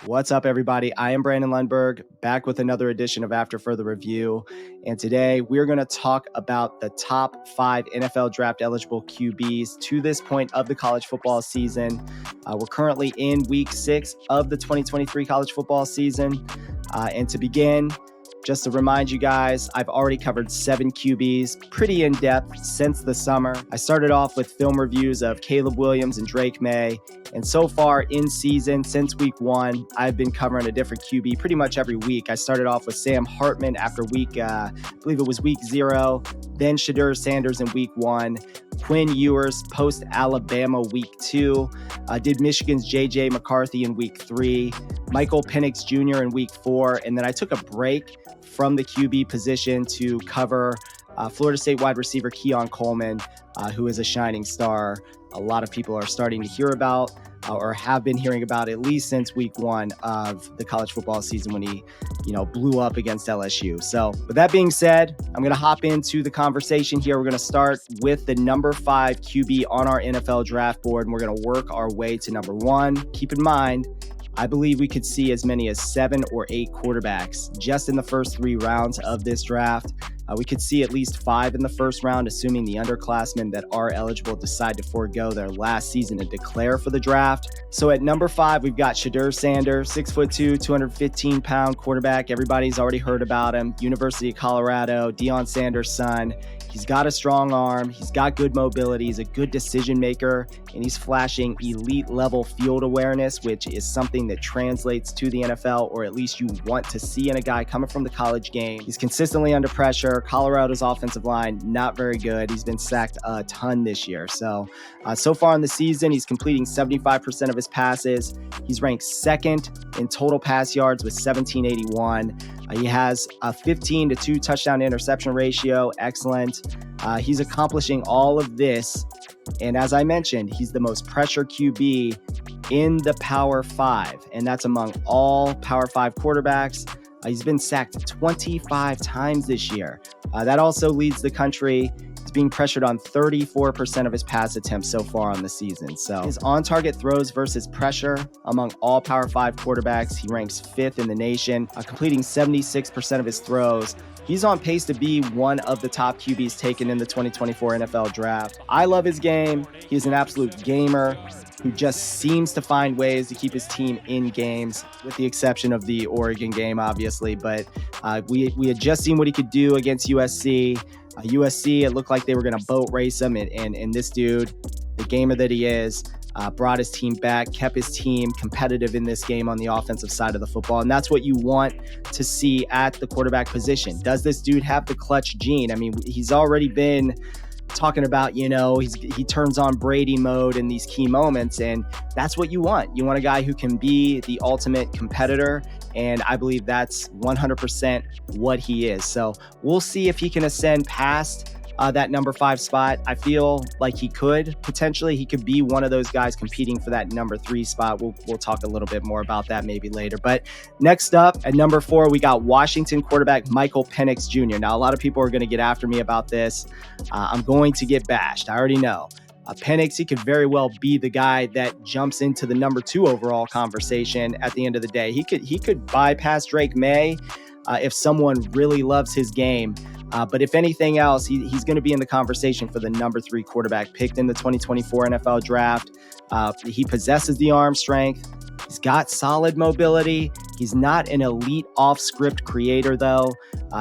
What's up, everybody? I am Brandon Lundberg, back with another edition of After Further Review. And today we're going to talk about the top 5 NFL draft eligible QBs to this point of the college football season. We're currently in week 6 of the 2023 college football season. And to begin, just to remind you guys, I've already covered 7 QBs pretty in depth since the summer. I started off with film reviews of Caleb Williams and Drake Maye. And so far in season, since week 1, I've been covering a different QB pretty much every week. I started off with Sam Hartman after I believe it was week 0, then Shedeur Sanders in week 1, Quinn Ewers post Alabama week 2, did Michigan's J.J. McCarthy in week 3, Michael Penix Jr. in week 4, and then I took a break from the QB position to cover Florida State wide receiver Keon Coleman, who is a shining star. A lot of people are starting to hear about or have been hearing about at least since week 1 of the college football season when he, blew up against LSU. So with that being said, I'm going to hop into the conversation here. We're going to start with the number 5 QB on our NFL draft board, and we're going to work our way to number 1. Keep in mind, I believe we could see as many as 7 or 8 quarterbacks just in the first 3 rounds of this draft. We could see at least 5 in the first round, assuming the underclassmen that are eligible decide to forego their last season and declare for the draft. So at number 5, we've got Shedeur Sanders, 6'2", 215-pound quarterback. Everybody's already heard about him. University of Colorado, Deion Sanders' son. He's got a strong arm. He's got good mobility. He's a good decision maker, and he's flashing elite level field awareness, which is something that translates to the NFL, or at least you want to see in a guy coming from the college game. He's consistently under pressure. Colorado's offensive line, not very good. He's been sacked a ton this year. So far in the season, he's completing 75% of his passes. He's ranked 2nd in total pass yards with 1781. He has a 15-2 touchdown interception ratio. Excellent. He's accomplishing all of this. And as I mentioned, he's the most pressure QB in the Power 5. And that's among all Power 5 quarterbacks. He's been sacked 25 times this year. That also leads the country. He's being pressured on 34% of his pass attempts so far on the season. So his on-target throws versus pressure among all Power 5 quarterbacks, he ranks 5th in the nation, completing 76% of his throws. He's on pace to be one of the top QBs taken in the 2024 NFL draft. I love his game. He's an absolute gamer who just seems to find ways to keep his team in games, with the exception of the Oregon game, obviously. But we had just seen what he could do against USC. USC, it looked like they were going to boat race him, and this dude, the gamer that he is, brought his team back, kept his team competitive in this game on the offensive side of the football. And that's what you want to see at the quarterback position. Does this dude have the clutch gene? I mean, he's already been talking about, he turns on Brady mode in these key moments, and that's what you want. You want a guy who can be the ultimate competitor, and I believe that's 100% what he is. So we'll see if he can ascend past that number 5 spot. I feel like he could be one of those guys competing for that number 3 spot. We'll talk a little bit more about that maybe later. But next up at number 4, we got Washington quarterback Michael Penix Jr. Now, a lot of people are going to get after me about this. I'm going to get bashed. I already know. Penix, he could very well be the guy that jumps into the number 2 overall conversation at the end of the day. He could bypass Drake Maye if someone really loves his game. But if anything else, he's going to be in the conversation for the number 3 quarterback picked in the 2024 NFL draft. He possesses the arm strength. He's got solid mobility. He's not an elite off-script creator, though.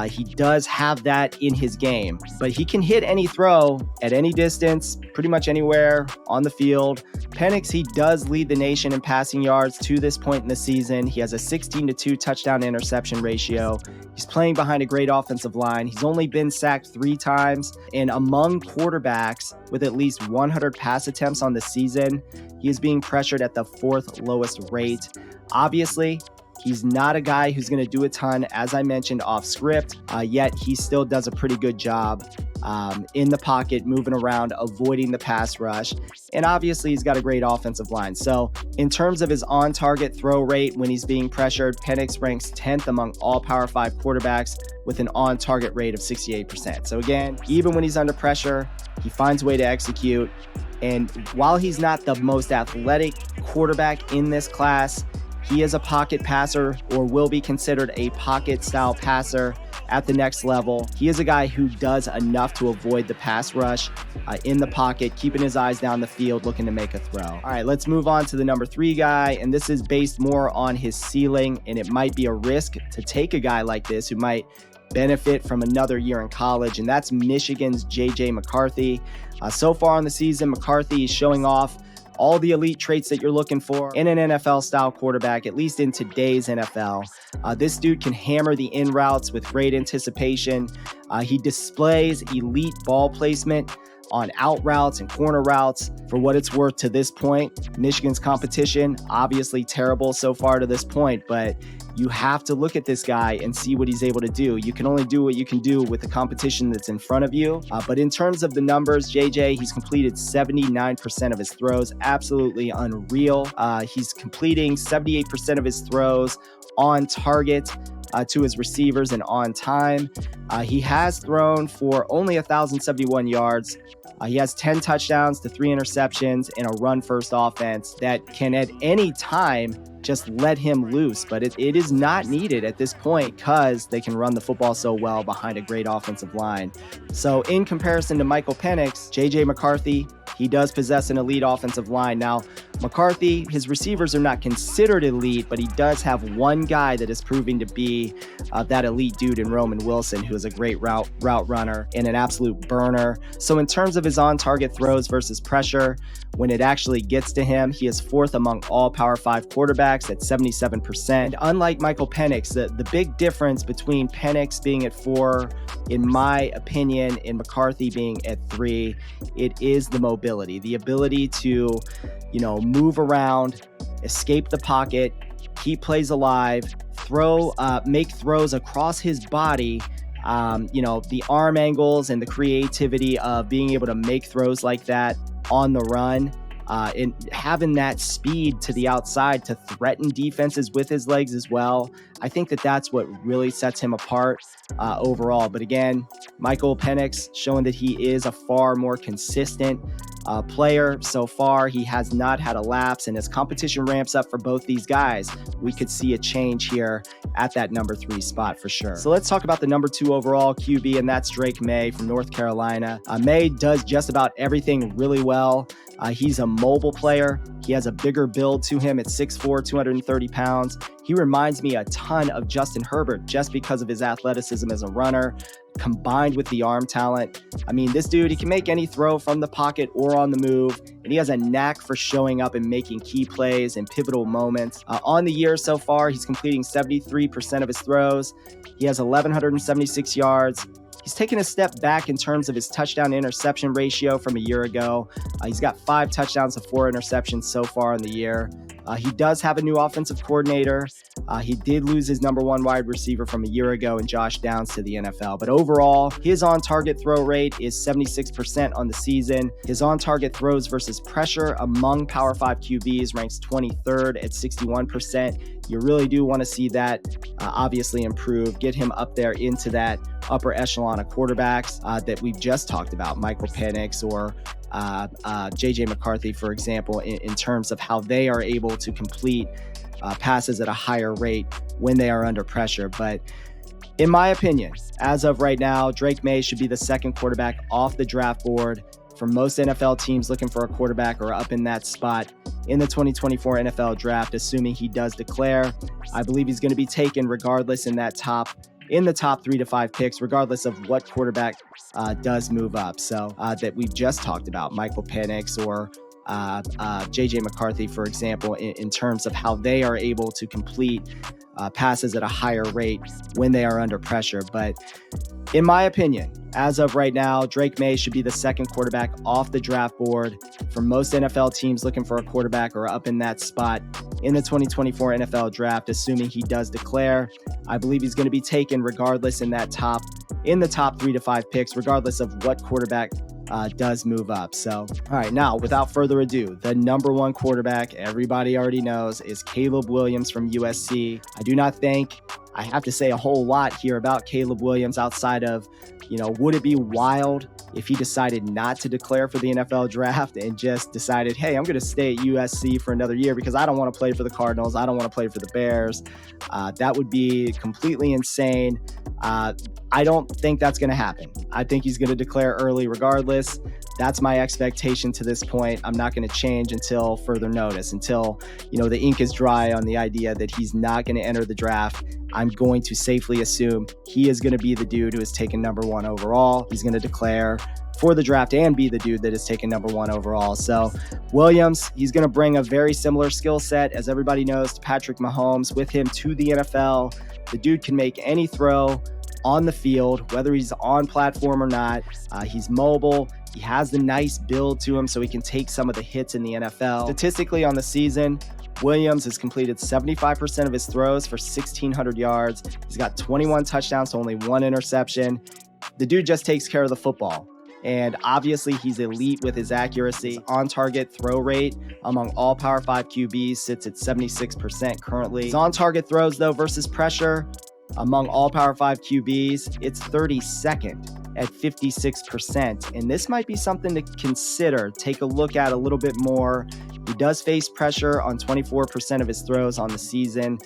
He does have that in his game, but he can hit any throw at any distance, pretty much anywhere on the field. Penix, he does lead the nation in passing yards to this point in the season. He has a 16-2 touchdown interception ratio. He's playing behind a great offensive line. He's only been sacked 3 times, and among quarterbacks with at least 100 pass attempts on the season, he is being pressured at the 4th lowest rate. Obviously, he's not a guy who's going to do a ton, as I mentioned, off script, yet he still does a pretty good job in the pocket, moving around, avoiding the pass rush. And obviously, he's got a great offensive line. So in terms of his on-target throw rate when he's being pressured, Penix ranks 10th among all Power 5 quarterbacks with an on-target rate of 68%. So again, even when he's under pressure, he finds a way to execute. And while he's not the most athletic quarterback in this class, He is a pocket passer, or will be considered a pocket style passer at the next level. He is a guy who does enough to avoid the pass rush in the pocket, keeping his eyes down the field, looking to make a throw. All right, let's move on to the number 3 guy, and this is based more on his ceiling, and it might be a risk to take a guy like this who might benefit from another year in college, and that's Michigan's J.J. McCarthy. So far on the season, McCarthy is showing off all the elite traits that you're looking for in an NFL-style quarterback, at least in today's NFL. This dude can hammer the in routes with great anticipation. He displays elite ball placement on out routes and corner routes. For what it's worth to this point, Michigan's competition, obviously terrible so far to this point, but you have to look at this guy and see what he's able to do. You can only do what you can do with the competition that's in front of you. But in terms of the numbers, JJ, he's completed 79% of his throws. Absolutely unreal. He's completing 78% of his throws on target to his receivers and on time. He has thrown for only 1,071 yards. He has 10 touchdowns to 3 interceptions in a run-first offense that can at any time just let him loose. But it is not needed at this point because they can run the football so well behind a great offensive line. So in comparison to Michael Penix, J.J. McCarthy, he does possess an elite offensive line. Now, McCarthy, his receivers are not considered elite, but he does have one guy that is proving to be that elite dude in Roman Wilson, who is a great route runner and an absolute burner. So in terms of his on-target throws versus pressure, when it actually gets to him, he is 4th among all Power 5 quarterbacks at 77%. And unlike Michael Penix, the big difference between Penix being at 4, in my opinion, and McCarthy being at 3, it is the mobility, the ability to, move around, escape the pocket, keep plays alive, make throws across his body. The arm angles and the creativity of being able to make throws like that on the run, and having that speed to the outside to threaten defenses with his legs as well. I think that's what really sets him apart overall. But again, Michael Penix showing that he is a far more consistent player so far. He has not had a lapse, and as competition ramps up for both these guys, we could see a change here at that number 3 spot for sure. So let's talk about the number 2 overall QB, and that's Drake Maye from North Carolina. Maye does just about everything really well. He's a mobile player. He has a bigger build to him at 6'4", 230 pounds. He reminds me a ton of Justin Herbert just because of his athleticism as a runner, combined with the arm talent. I mean, this dude, he can make any throw from the pocket or on the move, and he has a knack for showing up and making key plays in pivotal moments. On the year so far, he's completing 73% of his throws. He has 1,176 yards. He's taken a step back in terms of his touchdown interception ratio from a year ago. He's got 5 touchdowns to 4 interceptions so far in the year. He does have a new offensive coordinator. He did lose his number 1 wide receiver from a year ago in Josh Downs to the NFL. But overall, his on-target throw rate is 76% on the season. His on-target throws versus pressure among Power 5 QBs ranks 23rd at 61%. You really do want to see that obviously improve, get him up there into that upper echelon of quarterbacks that we've just talked about, Michael Penix or J.J. McCarthy, for example, in terms of how they are able to complete passes at a higher rate when they are under pressure. But in my opinion, as of right now, Drake Maye should be the second quarterback off the draft board for most NFL teams looking for a quarterback or up in that spot in the 2024 NFL draft, assuming he does declare. I believe he's going to be taken regardless in the top 3 to 5 picks, regardless of what quarterback does move up. So that we've just talked about, Michael Penix or J.J. McCarthy, for example, in terms of how they are able to complete passes at a higher rate when they are under pressure. But in my opinion, as of right now, Drake Maye should be the second quarterback off the draft board for most NFL teams looking for a quarterback or up in that spot in the 2024 NFL draft, assuming he does declare. I believe he's going to be taken regardless in the top 3 to 5 picks, regardless of what quarterback does move up. So, all right, now without further ado, the number 1 quarterback everybody already knows is Caleb Williams from USC. I I have to say a whole lot here about Caleb Williams outside of, would it be wild if he decided not to declare for the NFL draft and just decided, hey, I'm going to stay at USC for another year because I don't want to play for the Cardinals. I don't want to play for the Bears. That would be completely insane. I don't think that's going to happen. I think he's going to declare early regardless. That's my expectation to this point. I'm not going to change until further notice, until, the ink is dry on the idea that he's not going to enter the draft. I'm going to safely assume he is going to be the dude who is taken number 1 overall. He's going to declare for the draft and be the dude that is taken number 1 overall. So Williams, he's going to bring a very similar skill set, as everybody knows, to Patrick Mahomes. With him to the NFL, the dude can make any throw on the field, whether he's on platform or not. He's mobile. He has the nice build to him so he can take some of the hits in the NFL. Statistically on the season, Williams has completed 75% of his throws for 1,600 yards. He's got 21 touchdowns to only 1 interception. The dude just takes care of the football. And obviously, he's elite with his accuracy. His on-target throw rate among all Power 5 QBs sits at 76% currently. His on-target throws, though, versus pressure among all Power 5 QBs, it's 32nd at 56%. And this might be something to consider. Take a look at a little bit more. He does face pressure on 24% of his throws on the season.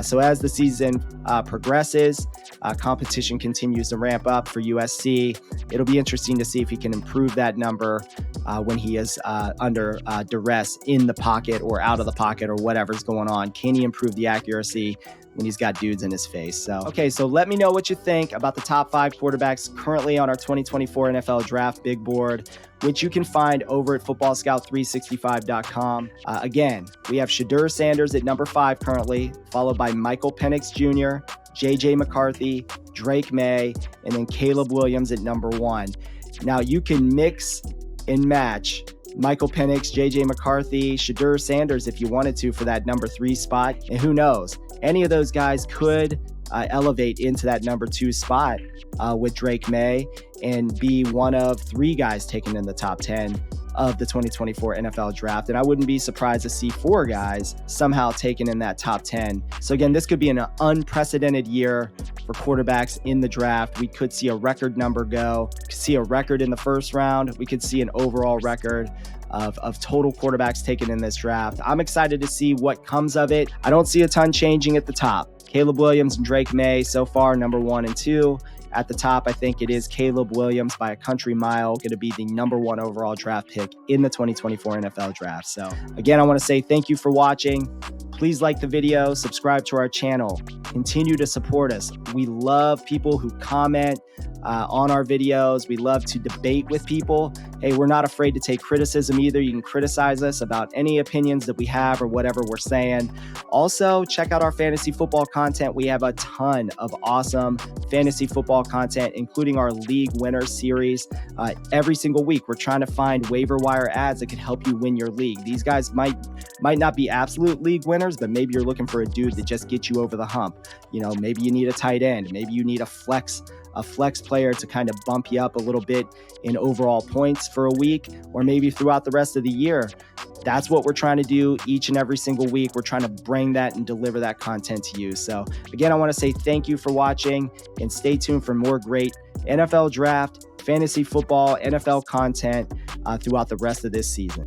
So as the season progresses, competition continues to ramp up for USC. It'll be interesting to see if he can improve that number when he is under duress in the pocket or out of the pocket or whatever's going on. Can he improve the accuracy when he's got dudes in his face? So let me know what you think about the top 5 quarterbacks currently on our 2024 NFL Draft Big Board, which you can find over at footballscout365.com. Again, we have Shedeur Sanders at number 5 currently, followed by Michael Penix Jr., J.J. McCarthy, Drake Maye, and then Caleb Williams at number 1. Now, you can mix and match Michael Penix, J.J. McCarthy, Shedeur Sanders if you wanted to for that number 3 spot. And who knows, any of those guys could elevate into that number 2 spot with Drake Maye and be one of 3 guys taken in the top 10 of the 2024 NFL Draft. And I wouldn't be surprised to see 4 guys somehow taken in that top 10. So again, this could be an unprecedented year for quarterbacks in the draft. We could see a record number go, could see a record in the first round. We could see an overall record of total quarterbacks taken in this draft. I'm excited to see what comes of it. I don't see a ton changing at the top. Caleb Williams and Drake Maye so far, number 1 and 2. At the top, I think it is Caleb Williams by a country mile, going to be the number 1 overall draft pick in the 2024 NFL Draft. So again, I want to say thank you for watching. Please like the video, subscribe to our channel, continue to support us. We love people who comment on our videos. We love to debate with people. Hey, we're not afraid to take criticism either. You can criticize us about any opinions that we have or whatever we're saying. Also, check out our fantasy football content. We have a ton of awesome fantasy football content, including our League Winners series. Every single week, we're trying to find waiver wire ads that can help you win your league. These guys might not be absolute league winners, but maybe you're looking for a dude that just gets you over the hump. Maybe you need a tight end. Maybe you need a flex player to kind of bump you up a little bit in overall points for a week, or maybe throughout the rest of the year. That's what we're trying to do each and every single week. We're trying to bring that and deliver that content to you. So again, I want to say thank you for watching, and stay tuned for more great NFL draft, fantasy football, NFL content throughout the rest of this season.